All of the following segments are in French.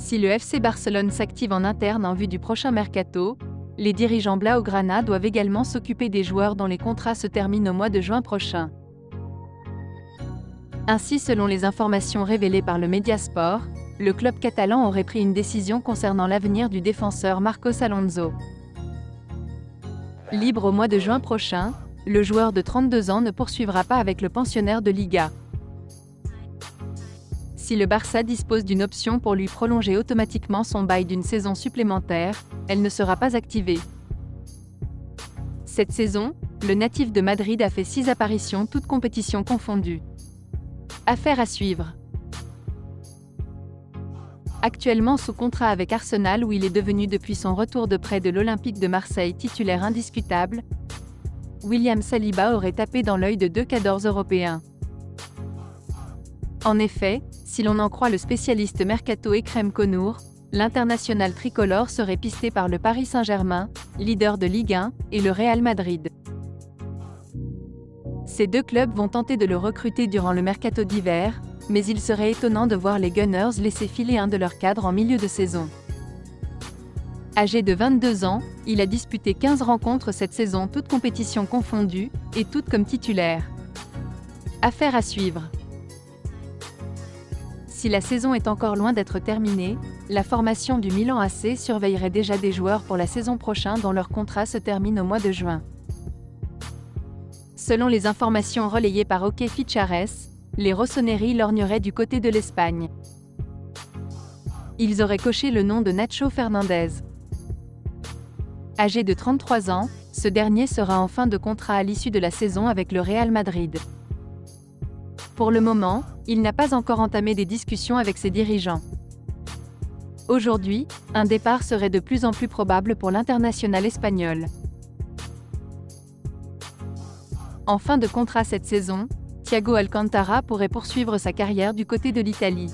Si le FC Barcelone s'active en interne en vue du prochain mercato, les dirigeants blaugrana doivent également s'occuper des joueurs dont les contrats se terminent au mois de juin prochain. Ainsi, selon les informations révélées par le Mediasport, le club catalan aurait pris une décision concernant l'avenir du défenseur Marcos Alonso. Libre au mois de juin prochain, le joueur de 32 ans ne poursuivra pas avec le pensionnaire de Liga. Si le Barça dispose d'une option pour lui prolonger automatiquement son bail d'une saison supplémentaire, elle ne sera pas activée. Cette saison, le natif de Madrid a fait 6 apparitions, toutes compétitions confondues. Affaire à suivre. Actuellement sous contrat avec Arsenal où il est devenu depuis son retour de prêt de l'Olympique de Marseille titulaire indiscutable, William Saliba aurait tapé dans l'œil de 2 cadors européens. En effet, si l'on en croit le spécialiste mercato Ekrem Konour, l'international tricolore serait pisté par le Paris Saint-Germain, leader de Ligue 1, et le Real Madrid. Ces 2 clubs vont tenter de le recruter durant le mercato d'hiver, mais il serait étonnant de voir les Gunners laisser filer un de leurs cadres en milieu de saison. Âgé de 22 ans, il a disputé 15 rencontres cette saison, toutes compétitions confondues, et toutes comme titulaire. Affaire à suivre. Si la saison est encore loin d'être terminée, la formation du Milan AC surveillerait déjà des joueurs pour la saison prochaine dont leur contrat se termine au mois de juin. Selon les informations relayées par OK Fichares, les Rossoneri lorgneraient du côté de l'Espagne. Ils auraient coché le nom de Nacho Fernandez. Âgé de 33 ans, ce dernier sera en fin de contrat à l'issue de la saison avec le Real Madrid. Pour le moment, il n'a pas encore entamé des discussions avec ses dirigeants. Aujourd'hui, un départ serait de plus en plus probable pour l'international espagnol. En fin de contrat cette saison, Thiago Alcantara pourrait poursuivre sa carrière du côté de l'Italie.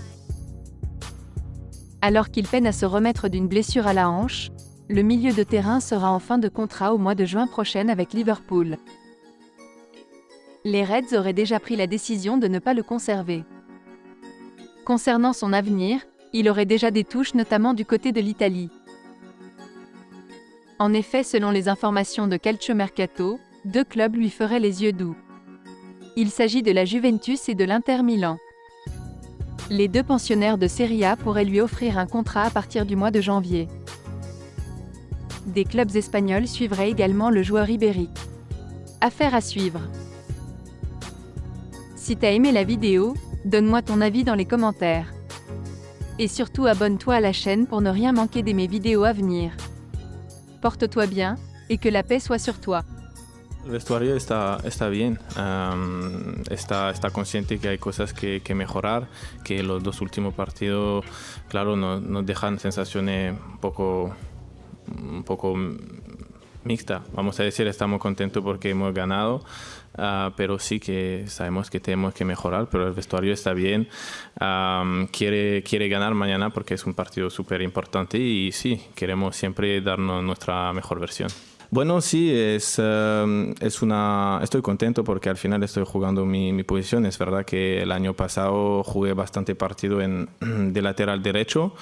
Alors qu'il peine à se remettre d'une blessure à la hanche, le milieu de terrain sera en fin de contrat au mois de juin prochain avec Liverpool. Les Reds auraient déjà pris la décision de ne pas le conserver. Concernant son avenir, il aurait déjà des touches notamment du côté de l'Italie. En effet, selon les informations de Calciomercato, 2 clubs lui feraient les yeux doux. Il s'agit de la Juventus et de l'Inter Milan. Les 2 pensionnaires de Serie A pourraient lui offrir un contrat à partir du mois de janvier. Des clubs espagnols suivraient également le joueur ibérique. Affaire à suivre. Si t'as aimé la vidéo, donne-moi ton avis dans les commentaires. Et surtout abonne-toi à la chaîne pour ne rien manquer de mes vidéos à venir. Porte-toi bien, et que la paix soit sur toi. El vestuario está bien, está consciente que hay cosas que mejorar, que los 2 últimos partidos, claro, nos dejan sensaciones un poco mixta. Vamos a decir, estamos contentos porque hemos ganado, pero sí que sabemos que tenemos que mejorar, pero el vestuario está bien, quiere ganar mañana porque es un partido súper importante y sí, queremos siempre darnos nuestra mejor versión. Bueno, sí, estoy contento porque al final estoy jugando mi posición. Es verdad que el año pasado jugué bastante partido de lateral derecho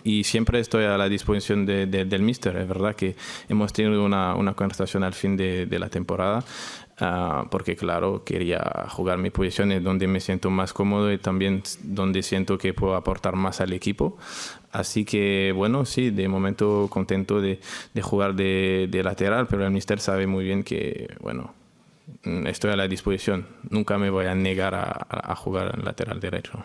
y siempre estoy a la disposición del míster. Es verdad que hemos tenido una conversación al fin de la temporada. Porque claro, quería jugar mi posición en donde me siento más cómodo y también donde siento que puedo aportar más al equipo. Así que bueno, sí, de momento contento de jugar de lateral, pero el míster sabe muy bien que, bueno, estoy a la disposición. Nunca me voy a negar a jugar en lateral derecho.